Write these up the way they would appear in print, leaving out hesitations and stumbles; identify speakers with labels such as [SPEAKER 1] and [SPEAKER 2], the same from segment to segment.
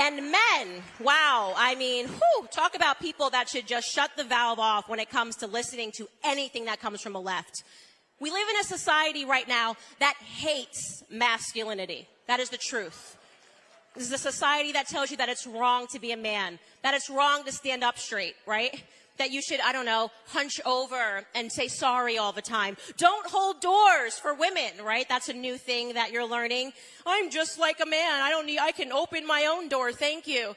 [SPEAKER 1] And men, wow, I mean, whew, talk about people that should just shut the valve off when it comes to listening to anything that comes from the left. We live in a society right now that hates masculinity. That is the truth. This is a society that tells you that it's wrong to be a man, that it's wrong to stand up straight, right? That you should, I don't know, hunch over and say sorry all the time. Don't hold doors for women, right? That's a new thing that you're learning. I'm just like a man. I can open my own door. Thank you.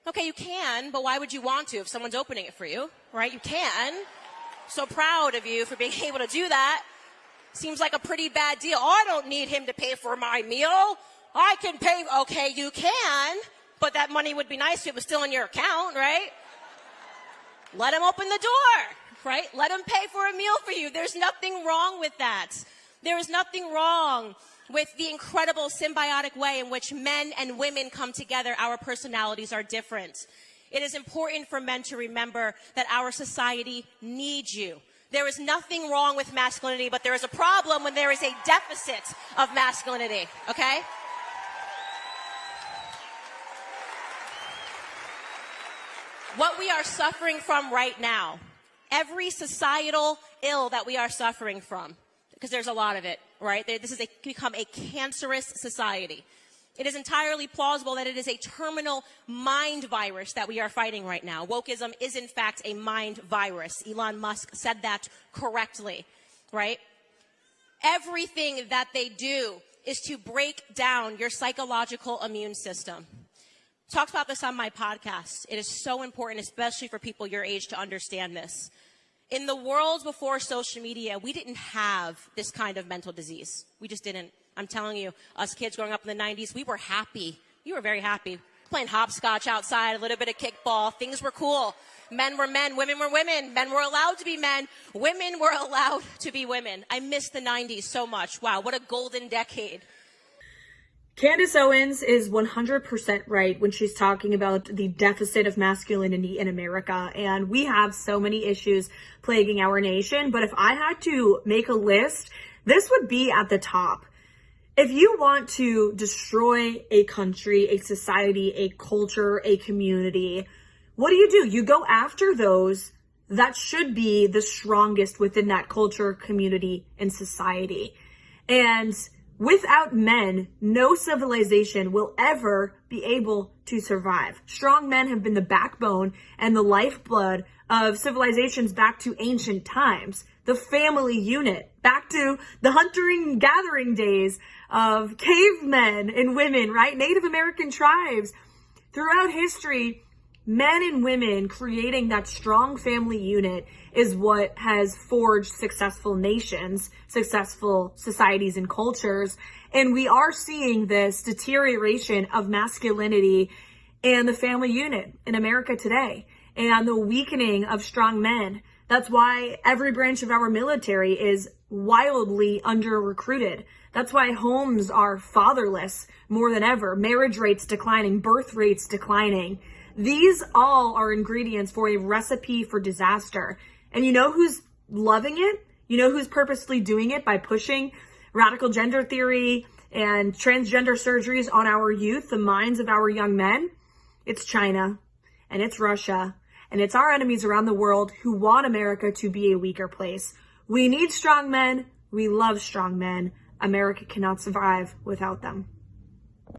[SPEAKER 1] Okay, you can, but why would you want to if someone's opening it for you, right? You can. So proud of you for being able to do that. Seems like a pretty bad deal. Oh, I don't need him to pay for my meal. I can pay. Okay, you can, but that money would be nice if it was still in your account, right? Let him open the door, right? Let him pay for a meal for you. There's nothing wrong with that. There is nothing wrong with the incredible symbiotic way in which men and women come together. Our personalities are different. It is important for men to remember that our society needs you. There is nothing wrong with masculinity, but there is a problem when there is a deficit of masculinity, okay? What we are suffering from right now, every societal ill that we are suffering from, because there's a lot of it, right? This has become a cancerous society. It is entirely plausible that it is a terminal mind virus that we are fighting right now. Wokeism is, in fact, a mind virus. Elon Musk said that correctly, right? Everything that they do is to break down your psychological immune system. Talked about this on my podcast. It is so important, especially for people your age, to understand this. In the world before social media, we didn't have this kind of mental disease. We just didn't. I'm telling you, us kids growing up in the 90s, we were happy. You were very happy. Playing hopscotch outside, a little bit of kickball. Things were cool. Men were men, women were women. Men were allowed to be men. Women were allowed to be women. I miss the 90s so much. Wow, what a golden decade.
[SPEAKER 2] Candace Owens is 100% right when she's talking about the deficit of masculinity in America. And we have so many issues plaguing our nation. But if I had to make a list, this would be at the top. If you want to destroy a country, a society, a culture, a community, what do? You go after those that should be the strongest within that culture, community, and society. And without men, no civilization will ever be able to survive. Strong men have been the backbone and the lifeblood of civilizations back to ancient times. The family unit, back to the hunting and gathering days of cavemen and women, right? Native American tribes. Throughout history, men and women creating that strong family unit is what has forged successful nations, successful societies and cultures. And we are seeing this deterioration of masculinity and the family unit in America today, and the weakening of strong men. That's why every branch of our military is wildly under-recruited. That's why homes are fatherless more than ever. Marriage rates declining, birth rates declining. These all are ingredients for a recipe for disaster. And you know who's loving it? You know who's purposely doing it by pushing radical gender theory and transgender surgeries on our youth, the minds of our young men? It's China, and it's Russia, and it's our enemies around the world who want America to be a weaker place. We need strong men. We love strong men. America cannot survive without them.